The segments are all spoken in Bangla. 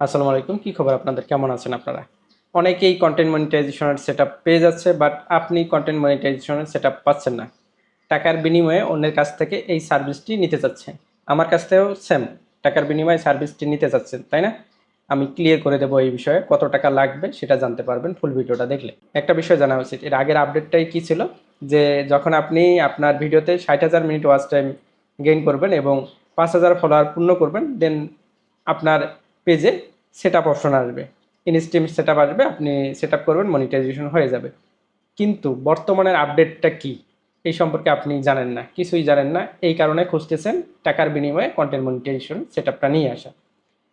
আসসালামু আলাইকুম। কি খবর আপনাদের? কেমন আছেন আপনারা? অনেকেই কনটেন্ট মনিটাইজেশনের সেটআপ পেয়ে যাচ্ছে, বাট আপনি কনটেন্ট মনিটাইজেশনের সেটআপ পাচ্ছেন না। টাকার বিনিময়ে অন্যের কাছ থেকে এই সার্ভিসটি নিতে চাচ্ছেন। আমার কাছ থেকেও সেম টাকার বিনিময়ে সার্ভিসটি নিতে চাচ্ছেন, তাই না? আমি ক্লিয়ার করে দেবো এই বিষয়ে। কত টাকা লাগবে সেটা জানতে পারবেন ফুল ভিডিওটা দেখলে। একটা বিষয় জানা উচিত, এর আগের আপডেটটাই কী ছিল, যে যখন আপনি আপনার ভিডিওতে 60,000 মিনিট ওয়াচ টাইম গেইন করবেন এবং 5,000 ফলোয়ার পূর্ণ করবেন, দেন আপনার পেজে সেটআপ অপশন আসবে, ইনস্ট্যান্ট সেটআপ আসবে, আপনি সেটআপ করবেন, মনিটাইজেশন হয়ে যাবে। কিন্তু বর্তমানের আপডেটটা কি এই সম্পর্কে আপনি জানেন না, কিছুই জানেন না। এই কারণে খুঁজতেছেন টাকার বিনিময়ে কন্টেন্ট মনিটাইজেশন সেটআপটা নিয়ে আসা।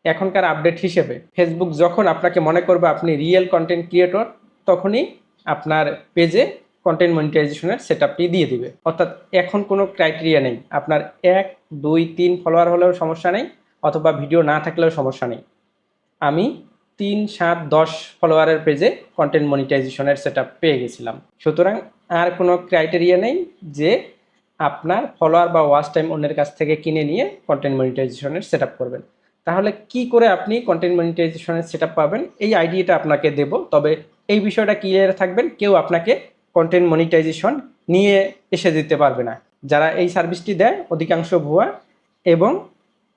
এখনকার আপডেট হিসেবে ফেসবুক যখন আপনাকে মনে করবে আপনি রিয়েল কন্টেন্ট ক্রিয়েটর, তখনই আপনার পেজে কন্টেন্ট মনিটাইজেশনের সেটআপটি দিয়ে দিবে। অর্থাৎ এখন কোনো ক্রাইটেরিয়া নেই, আপনার 1, 2, 3 ফলোয়ার হলেও সমস্যা নেই, অথবা ভিডিও না থাকলেও সমস্যা নেই। আমি 3, 7, 10 ফলোয়ারের পেজে কন্টেন্ট মনিটাইজেশনের সেটআপ পেয়ে গেছিলাম। সুতরাং আর কোনো ক্রাইটেরিয়া নেই যে আপনার ফলোয়ার বা ওয়াচ টাইম অন্যের কাছ থেকে কিনে নিয়ে কন্টেন্ট মনিটাইজেশনের সেটআপ করবেন। তাহলে কি করে আপনি কন্টেন্ট মনিটাইজেশনের সেটআপ পাবেন, এই আইডিয়াটা আপনাকে দেব। তবে এই বিষয়টা ক্লিয়ার থাকবেন, কেউ আপনাকে কন্টেন্ট মনিটাইজেশন নিয়ে এসে দিতে পারবে না। যারা এই সার্ভিসটি দেয় অধিকাংশ ভুয়া, এবং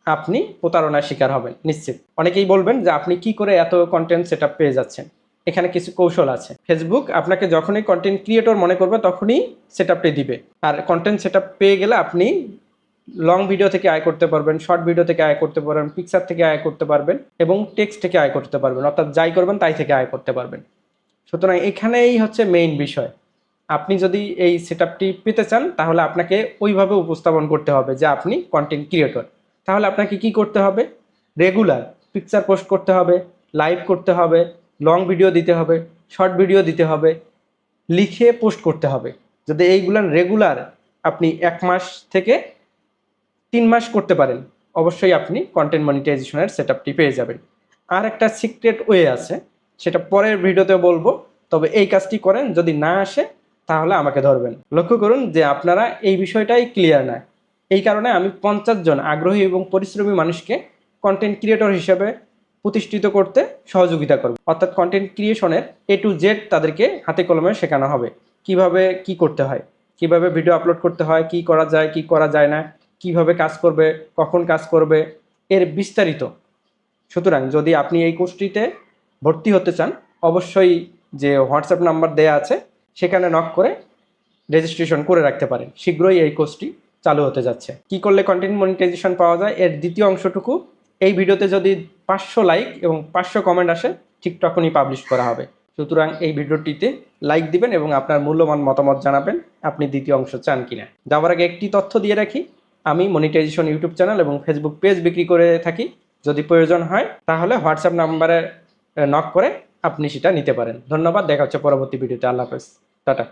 আপনি প্রতারণার শিকার হবেন নিশ্চিত। অনেকেই বলবেন যে আপনি কি করে এত কন্টেন্ট সেটআপ পেয়ে যাচ্ছেন। এখানে কিছু কৌশল আছে। ফেসবুক আপনাকে যখনই কন্টেন্ট ক্রিয়েটর মনে করবে তখনই সেটআপটি দিবে। আর কন্টেন্ট সেটআপ পেয়ে গেলে আপনি লং ভিডিও থেকে আয় করতে পারবেন, শর্ট ভিডিও থেকে আয় করতে পারবেন, পিকচার থেকে আয় করতে পারবেন, এবং টেক্সট থেকে আয় করতে পারবেন। অর্থাৎ যাই করবেন তাই থেকে আয় করতে পারবেন। সুতরাং এখানেই হচ্ছে মেইন বিষয়। আপনি যদি এই সেটআপটি পেতে চান, তাহলে আপনাকে ওইভাবে উপস্থাপন করতে হবে যে আপনি কন্টেন্ট ক্রিয়েটর। তাহলে আপনাকে কি করতে হবে? রেগুলার পিকচার পোস্ট করতে হবে, লাইভ করতে হবে, লং ভিডিও দিতে হবে, শর্ট ভিডিও দিতে হবে, লিখে পোস্ট করতে হবে। যদি এইগুলান রেগুলার আপনি 1 মাস থেকে 3 মাস করতে পারেন, অবশ্যই আপনি কন্টেন্ট মনিটাইজেশনের সেটআপটি পেয়ে যাবেন। আর একটা সিক্রেট ওয়ে আছে, সেটা পরের ভিডিওতে বলবো। তবে এই কাজটি করেন, যদি না আসে তাহলে আমাকে ধরবেন। লক্ষ্য করুন যে আপনারা এই বিষয়টাই ক্লিয়ার না। এই কারণে আমি 50 জন আগ্রহী এবং পরিশ্রমী মানুষকে কন্টেন্ট ক্রিয়েটর হিসেবে প্রতিষ্ঠিত করতে সহযোগিতা করব। অর্থাৎ কন্টেন্ট ক্রিয়েশনের A to Z তাদেরকে হাতে কলমে শেখানো হবে। কিভাবে কি করতে হয়, কিভাবে ভিডিও আপলোড করতে হয়, কি করা যায় কি করা যায় না, কিভাবে কাজ করবে, কখন কাজ করবে, এর বিস্তারিত। সুতরাং যদি আপনি এই কোর্সটিতে ভর্তি হতে চান, অবশ্যই যে হোয়াটসঅ্যাপ নাম্বার দেয়া আছে সেখানে নক করে রেজিস্ট্রেশন করে রাখতে পারেন। শীঘ্রই এই কোর্সটি চালু হতে যাচ্ছে। কি করলে কন্টেন্ট মনিটাইজেশন পাওয়া যায়, এর দ্বিতীয় অংশটুকু এই ভিডিওতে যদি 500 লাইক এবং 500 কমেন্ট আসে, ঠিক তখনই পাবলিশ করা হবে। সুতরাং এই ভিডিওটিতে লাইক দিবেন এবং আপনার মূল্যবান মতামত জানাবেন আপনি দ্বিতীয় অংশ চান কিনা। যাওয়ার আগে একটি তথ্য দিয়ে রাখি, আমি মনিটাইজেশন ইউটিউব চ্যানেল এবং ফেসবুক পেজ বিক্রি করে থাকি। যদি প্রয়োজন হয় তাহলে হোয়াটসঅ্যাপ নাম্বারে নক করে আপনি সেটা নিতে পারেন। ধন্যবাদ, দেখা হচ্ছে পরবর্তী ভিডিওতে। আল্লাহ হাফেজ, টাটা।